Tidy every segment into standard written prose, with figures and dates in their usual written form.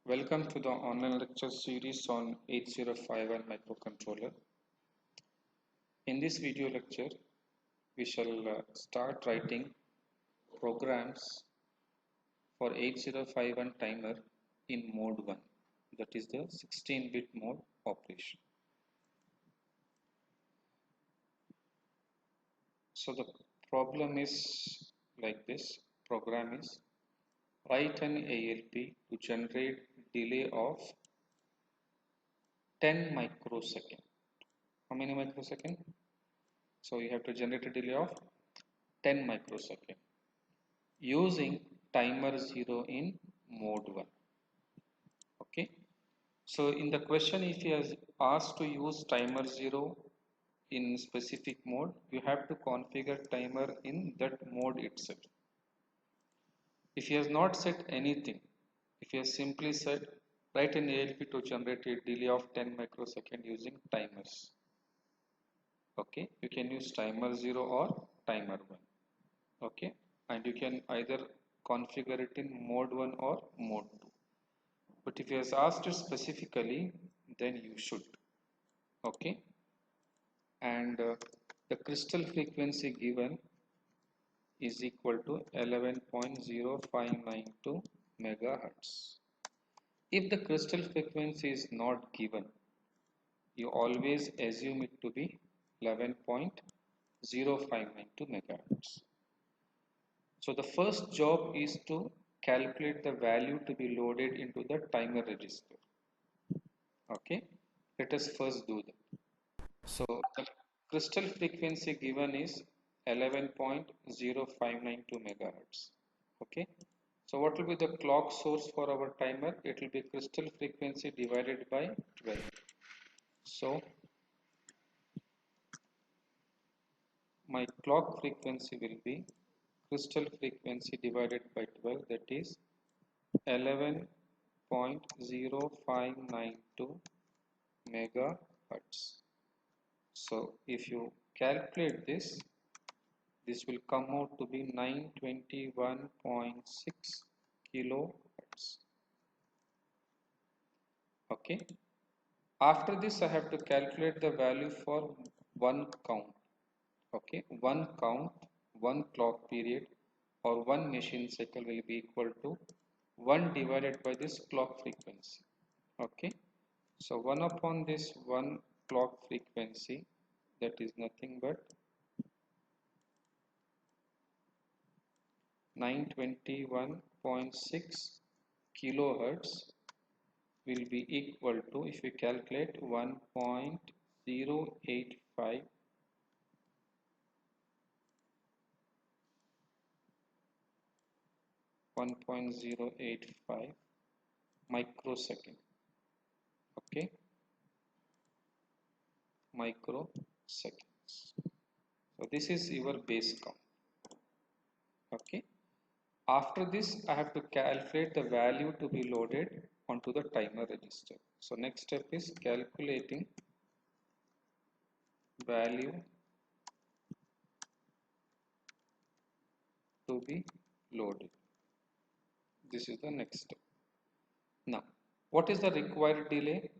Welcome to the online lecture series on 8051 microcontroller. In this video lecture, we shall start writing programs for 8051 timer in mode 1, that is the 16-bit mode operation. So the problem is like this. Program is write an ALP to generate delay of 10 microsecond. How many microsecond? So you have to generate a delay of 10 microsecond using timer 0 in mode 1. Okay, so in the question, if he has asked to use timer 0 in specific mode, you have to configure timer in that mode itself. If he has not set anything, if he has simply said write an ALP to generate a delay of 10 microsecond using timers, okay, you can use timer 0 or timer 1. Okay, and you can either configure it in mode 1 or mode 2, but if he has asked it specifically, then you should. Okay, and the crystal frequency given is equal to 11.0592 megahertz. If the crystal frequency is not given, you always assume it to be 11.0592 megahertz. So the first job is to calculate the value to be loaded into the timer register. Okay, let us first do that. So the crystal frequency given is 11.0592 megahertz. Okay, so what will be the clock source for our timer? It will be crystal frequency divided by 12. So my clock frequency will be crystal frequency divided by 12, that is 11.0592 megahertz. So if you calculate this, this will come out to be 921.6 kilohertz. Okay. After this, I have to calculate the value for one count. Okay, one count, one clock period, or one machine cycle will be equal to 1 divided by this clock frequency. Okay, so 1 upon this 1 clock frequency, that is nothing but 921.6 kilohertz will be equal to, if we calculate 1.085 1.085 microsecond. Okay, microseconds. So this is your base count. Okay, after this I have to calculate the value to be loaded onto the timer register. So next step is calculating value to be loaded. This is the next step. Now what is the required delay?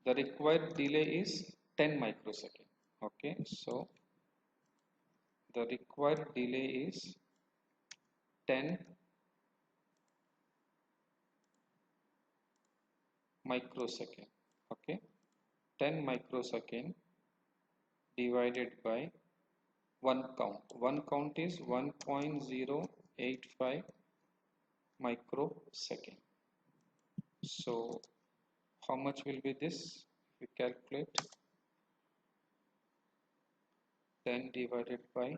The required delay is 10 microsecond. Okay, so the required delay is 10 microsecond. Okay, 10 microsecond divided by one count. One count is 1.085 microsecond. So how much will be this? We calculate 10 divided by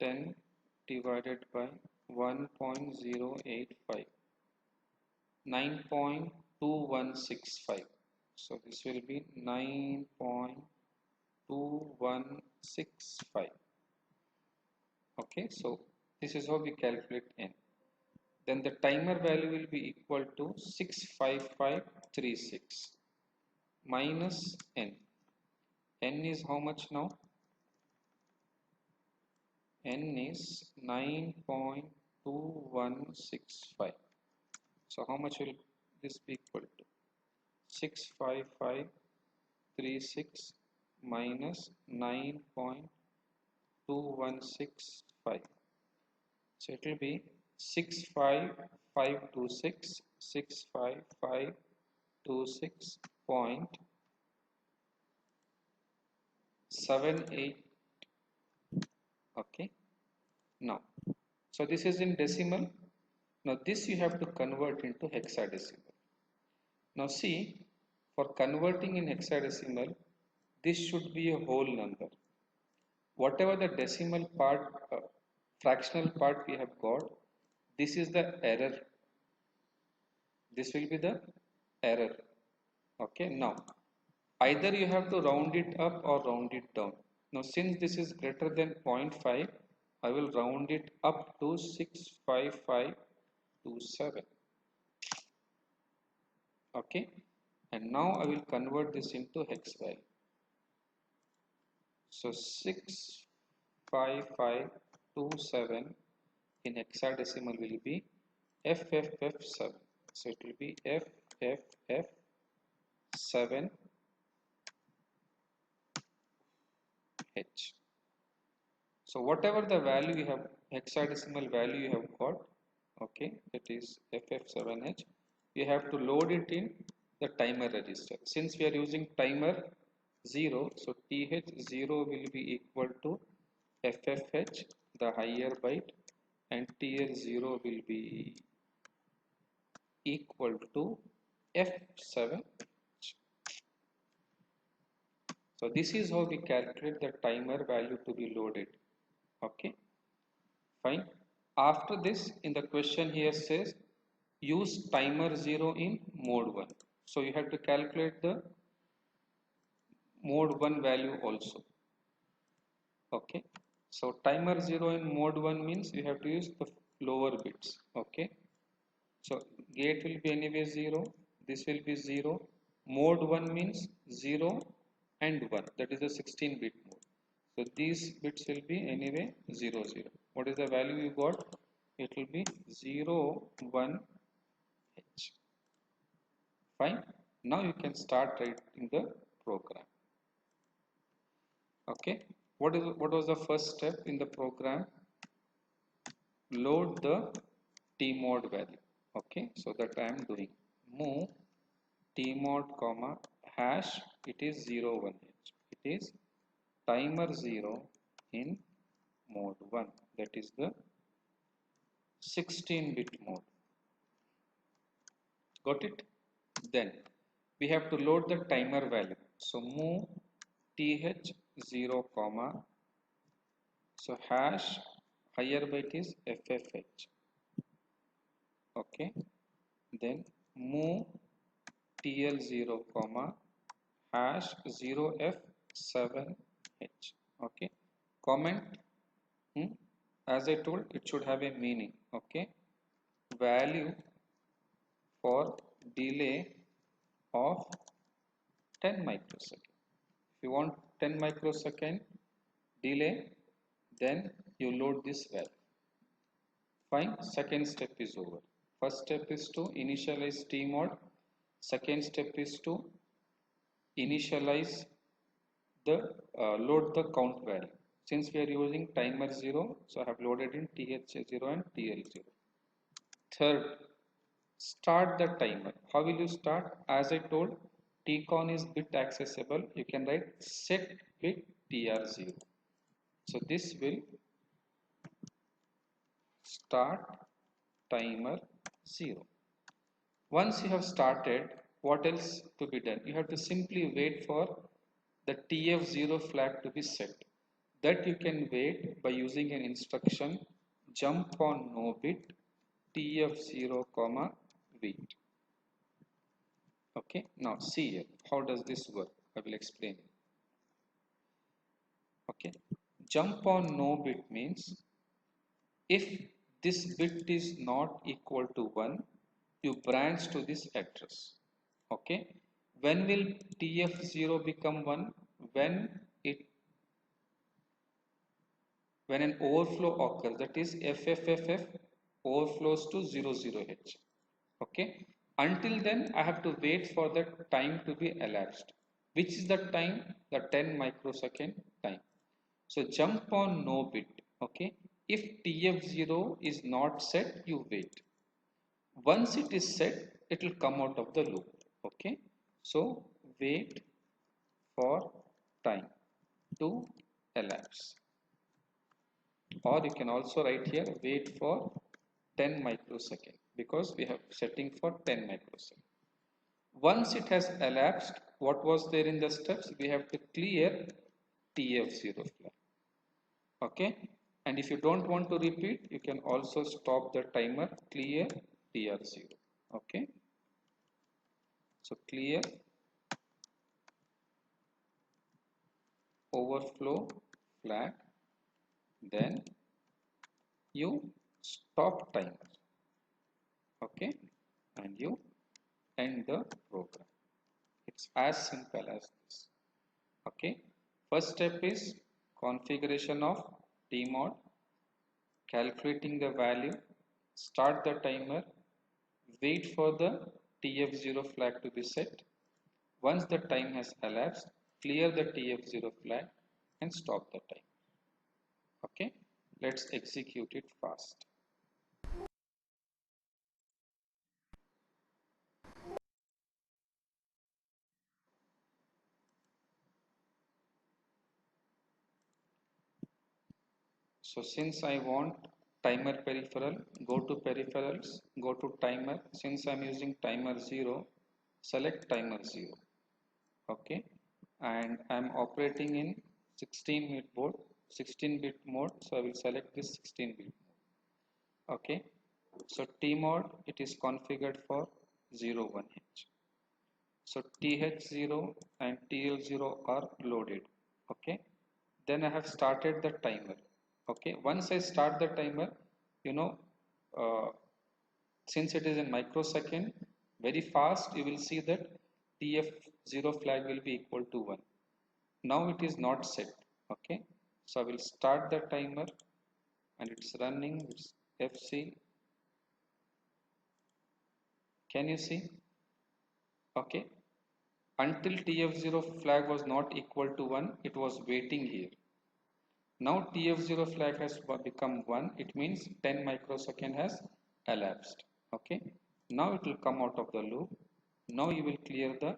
10 divided by 1.085, 9.2165. So this will be 9.2165. Okay, so this is how we calculate n. Then the timer value will be equal to 65536 minus n. N is how much now? N is 9.2165 2165. So how much will this be equal to? 65536 minus 9.2165. So it will be 65526 65526.78. Okay. Now, so this is in decimal. Now this you have to convert into hexadecimal. Now see, for converting in hexadecimal, this should be a whole number. Whatever the decimal part, fractional part we have got, this is the error. This will be the error. Okay, now either you have to round it up or round it down. Now since this is greater than 0.5, I will round it up to 65527. Okay, and now I will convert this into hex value. So 65527 in hexadecimal will be FFF7. So it will be FFF7H. So whatever the value you have, hexadecimal value you have got, okay, that is FF7H, you have to load it in the timer register. Since we are using timer 0, so TH0 will be equal to FFH, the higher byte, and TL0 will be equal to F7. So this is how we calculate the timer value to be loaded. Okay, fine. After this, in the question here says use timer 0 in mode 1. So you have to calculate the mode 1 value also. Okay, so timer 0 in mode 1 means you have to use the lower bits. Okay, so gate will be anyway 0, this will be 0. Mode 1 means 0 and 1, that is a 16-bit mode. So these bits will be anyway 0, 0. What is the value you got? It will be 0, 1, H. Fine. Now you can start writing the program. Okay. What was the first step in the program? Load the tmod value. Okay. So that I am doing. Move tmod comma hash. It is 0, 1, H. It is timer 0 in mode 1. That is the 16-bit mode. Got it? Then we have to load the timer value. So move th0 comma, so hash higher byte is ffh. Okay, then move tl0 comma hash 0f7h. Okay, comment, as I told, it should have a meaning. Okay, value for delay of 10 microsecond. If you want 10 microsecond delay, then you load this value. Fine, second step is over. First step is to initialize tmod. Second step is to initialize the load the count value. Since we are using timer 0, so I have loaded in th0 and tl0. Third, start the timer. How will you start? As I told, tcon is bit accessible. You can write set bit tr0. So this will start timer 0. Once you have started, what else to be done? You have to simply wait for the TF0 flag to be set. That you can wait by using an instruction jump on no bit TF0 comma wait. Okay, now see here, how does this work? I will explain. Okay, jump on no bit means if this bit is not equal to 1, you branch to this address. Okay, when will TF0 become 1? When an overflow occurs, that is FFFF overflows to 00H. Okay, until then I have to wait for the time to be elapsed. Which is the time? The 10 microsecond time. So jump on no bit. Okay, if TF0 is not set, you wait. Once it is set, it will come out of the loop. Okay, so wait for time to elapse, or you can also write here wait for 10 microsecond, because we have setting for 10 microsecond. Once it has elapsed, what was there in the steps? We have to clear TF0 flag. Okay, and if you don't want to repeat, you can also stop the timer, clear TR0. Okay, so clear overflow flag, then you stop timer. Okay, and you end the program. It's as simple as this. Okay, first step is configuration of tmod, calculating the value, start the timer, wait for the TF0 flag to be set. Once the time has elapsed, clear the TF0 flag and stop the time. Okay, let's execute it fast. So since I want timer peripheral, go to peripherals, go to timer. Since I'm using timer 0, select timer 0. Okay, and I'm operating in 16-bit board, 16-bit mode, so I will select this 16-bit mode. Okay, so tmod, it is configured for 01H. So TH0 and TL0 are loaded. Okay, then I have started the timer. Okay, once I start the timer, you know, uh, since it is in microsecond, very fast, you will see that TF0 flag will be equal to 1. Now it is not set. Okay, so I will start the timer and it's running. It's FC. Can you see? Okay, until TF0 flag was not equal to 1, it was waiting here. Now TF0 flag has become 1, it means 10 microsecond has elapsed. Okay, now it will come out of the loop. Now you will clear the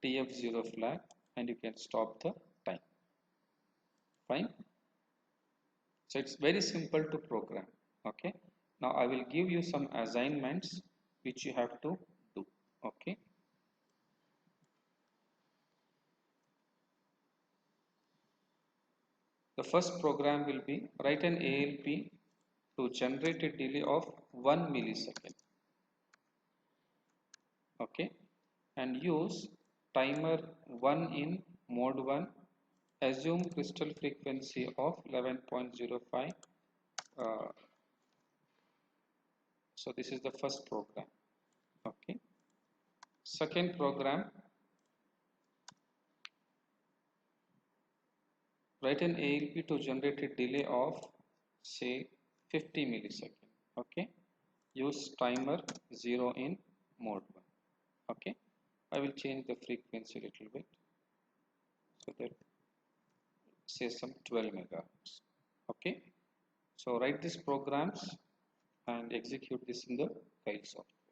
TF0 flag and you can stop the time. Fine. So it's very simple to program. Okay, now I will give you some assignments which you have to do. Okay, the first program will be write an ALP to generate a delay of 1 millisecond. Okay, and use timer 1 in mode 1, assume crystal frequency of 11.05. So this is the first program. Okay, second program, write an ALP to generate a delay of say 50 millisecond. Okay, use timer 0 in mode 1. Okay, I will change the frequency a little bit so that say some 12 megahertz. Okay, so write these programs and execute this in the file software.